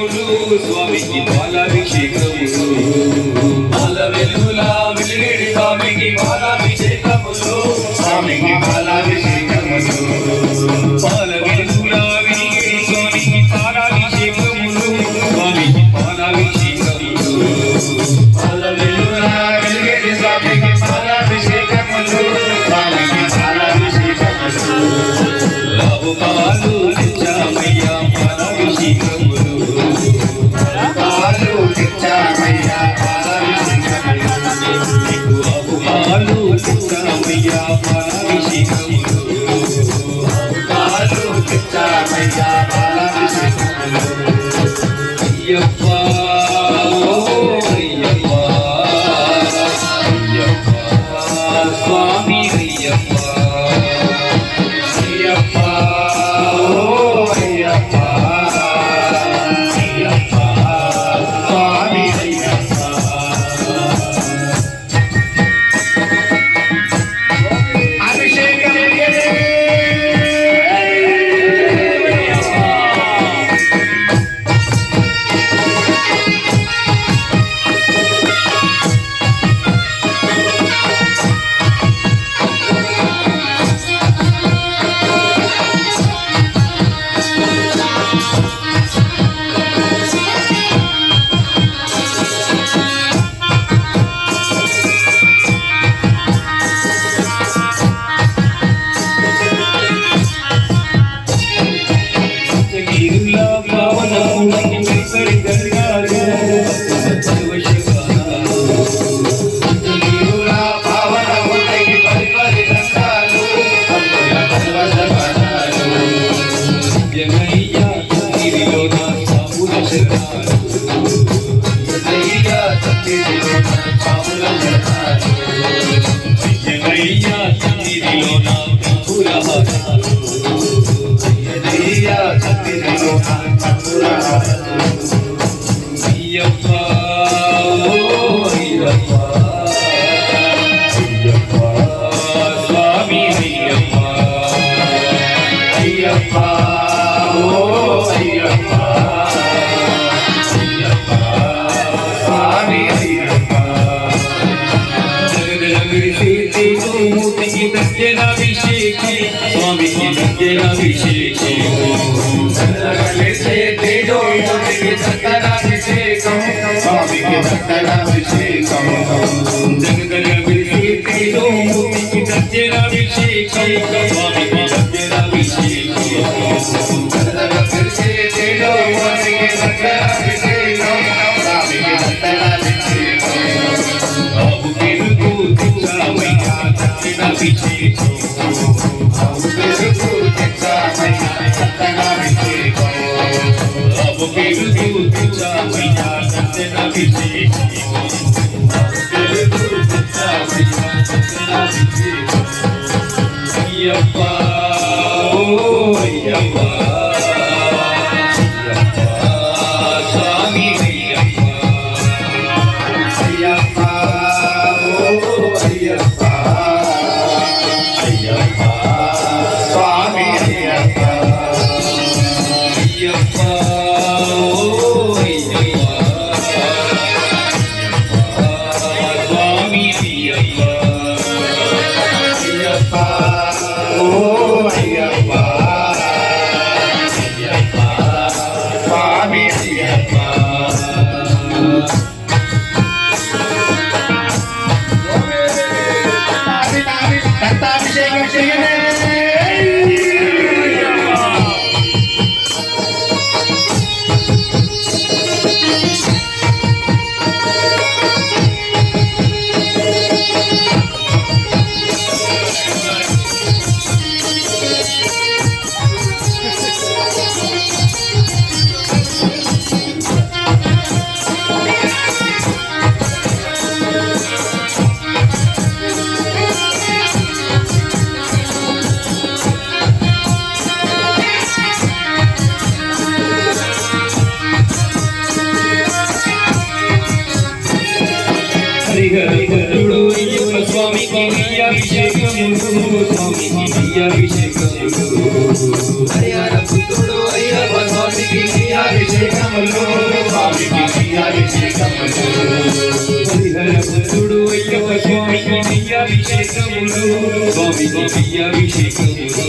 అభిషేకములు స్వామికి పాలాభిషేకములు పాల వెలుగుల వెలిగేడి స్వామికి పాలాభిషేకములు స్వామికి పాలాభిషేకములు పాల వెలుగుల వెలిగేడి స్వామికి పాలాభిషేకములు స్వామికి పాలాభిషేకములు పాల వెలుగుల వెలిగేడి స్వామికి పాలాభిషేకములు స్వామికి పాలాభిషేకములు లాభు పాలు తెచ్చామయ్యా పాలాభిషేకములు పాలు తెచ్చామయ్యా పాలాభిషేకములు లాభు పాలు తెచ్చామయ్యా పాలాభిషేకములు పాలు తెచ్చామయ్యా పాలాభిషేకములు అయ్యప్ప అయ్యప్ప అయ్యప్ప స్వామి అయ్యప్ప అయ్యప్ప అయ్యప్ప అయ్యప్ప స్వామి అయ్యప్ప అభిషేకం స్వామికి దత్తరాభిషేకం జగదల విశేషో మూర్తికి దత్తరాభిషేకం స్వామికి దత్తరాభిషేకం జగదల విశేషో మూర్తికి దత్తరాభిషేకం స్వామికి దత్తరాభిషేకం బాబు పెరుగు తెచ్చామయ్యా దత్తరాభిషేకం బాబు పెరుగు తెచ్చామయ్యా దత్తరాభిషేకం బాబు పెరుగు తెచ్చామయ్యా దత్తరాభిషేకం పెరుగు తెచ్చామయ్యా దత్తరాభిషేకం అయ్యప్ప ఓ అయ్యప్ప స్వామి అయ్యప్ప అయ్యప్ప ఓ అయ్యప్ప అయ్యప్ప స్వామి అయ్యప్ప అయ్యప్ప ఓ అయ్యప్ప స్వామి అయ్యప్ప అయ్యప్ప ఓ అయ్యప్ప అయ్యప్ప స్వామి అయ్యప్ప దత్తాభిషేకం చేయనే హరిహరుడు అయ్యప్ప స్వామికి అభిషేకములు స్వామికి అభిషేకములు హరిహర పుత్రుడు అయ్యప్ప స్వామికి అభిషేకములు హరిహరపుత్రుడు అయ్యప్ప స్వామికి నెయ్యాభిషేకములు స్వామికి నెయ్యాభిషేకములు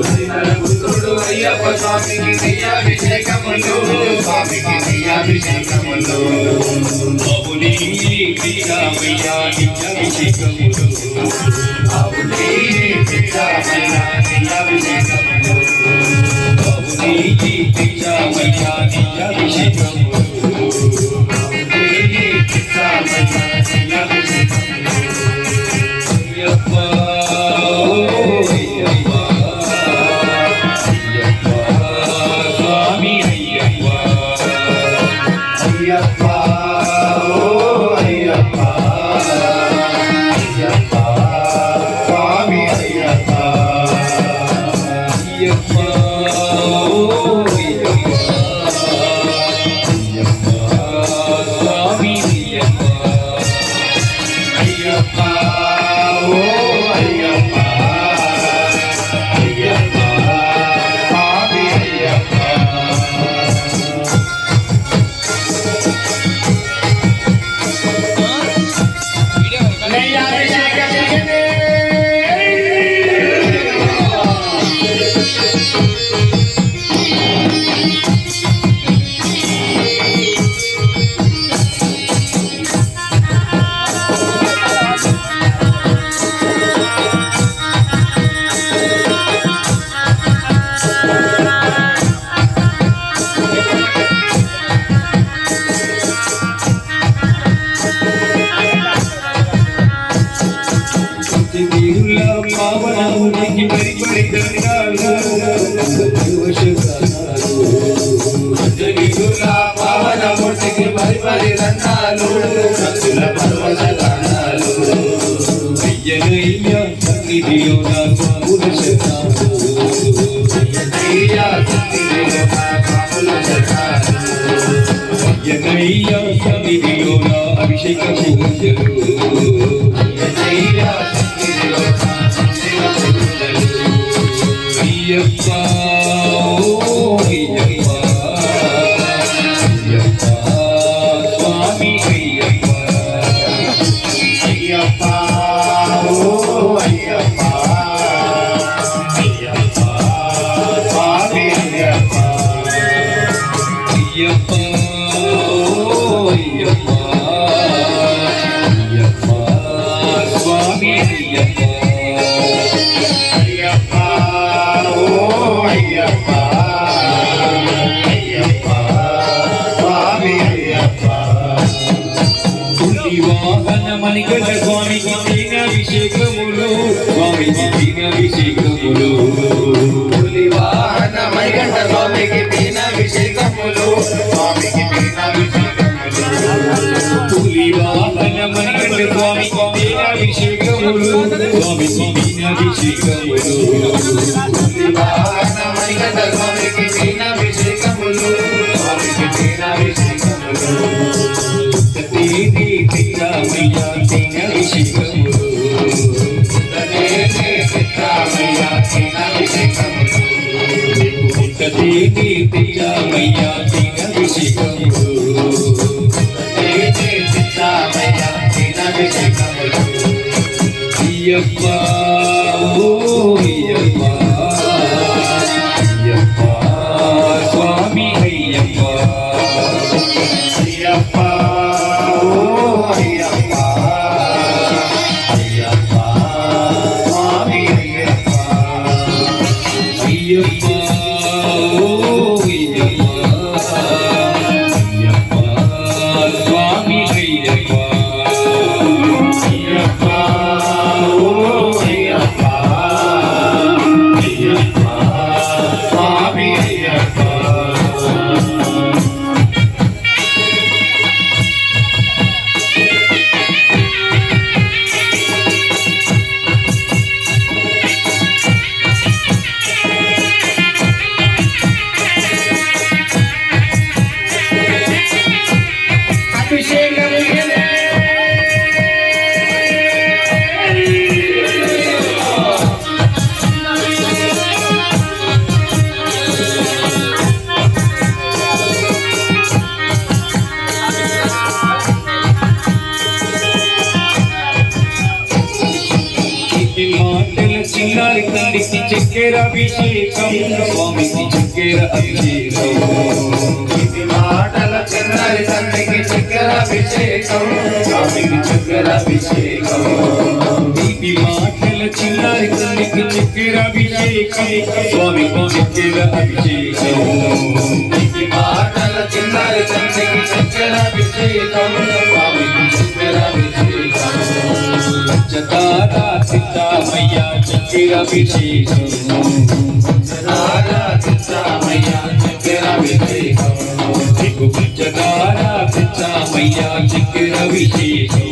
హరిహరపుత్రుడు అయ్యప్ప స్వామికి నెయ్యాభిషేకములు స్వామికి నెయ్యాభిషేకములు బాబుని పిచ్చామయ్యా నిత్యాభిషేకములు బాబుని పిచ్చామయ్యా నిత్యాభిషేకములు బాబుని పిచ్చామయ్యా నిత్యాభిషేకములు పావనమూర్తికి పరిపరి దండాలు భక్తుల పర్వతాలు అయ్యనయ్య సన్నిధిలో నా పాముల శతాలు అయ్యనయ్య సన్నిధిలో నా పాముల శతాలు అయ్యనయ్య సన్నిధిలో నా అభిషేక పూజలు అయ్యనయ్య సన్నిధిలో నా అభిషేక పూజలు అయ్యప్ప మణికంఠ స్వామికి దీనాభిషేకములు స్వామికి దీనాభిషేకములు వాహన మణికంఠ స్వామికి దీనాభిషేకములు స్వామికి దీనాభిషేకములు వాహన మణికంఠ స్వామికి దీనాభిషేకములు స్వామికి దీనాభిషేకములు వాహన మణికంఠ స్వామికి దీనాభిషేకములు స్వామికి దీనాభిషేకములు పిచ్చామయ్యా దీనాభిషేకములు పిచ్చామయ్యా దీనాభిషేకములు పిచ్చామయ్యా దీనాభిషేకములు పిచ్చామయ్యా దీనాభిషేకములు అయ్యప్ప ఓ అయ్యప్ప అయ్యప్ప స్వామి అయ్యప్ప అయ్యప్ప స్వామి అయ్యప్ప చక్కెర అభిషేకం స్వామికి చక్కెర అభిషేకం ఇది మాటల చిన్నారి తండ్రికి చక్కెర అభిషేకం స్వామికి చక్కెర అభిషేకం తీపి మాటల చిన్నారి తల్లికి చక్కెర అభిషేకం స్వామికి చక్కెర అభిషేకం ఇది మాటల చిన్నారి తండ్రికి చక్కెర అభిషేకం స్వామికి చక్కెర అభిషేకం పంచదార సిద్ధమయ్య చక్కెర అభిషేకం రాగా చిత్రామయ్య చక్కెర అభిషేకం నీకు పంచదార సిద్ధమయ్య చక్కెర అభిషేకం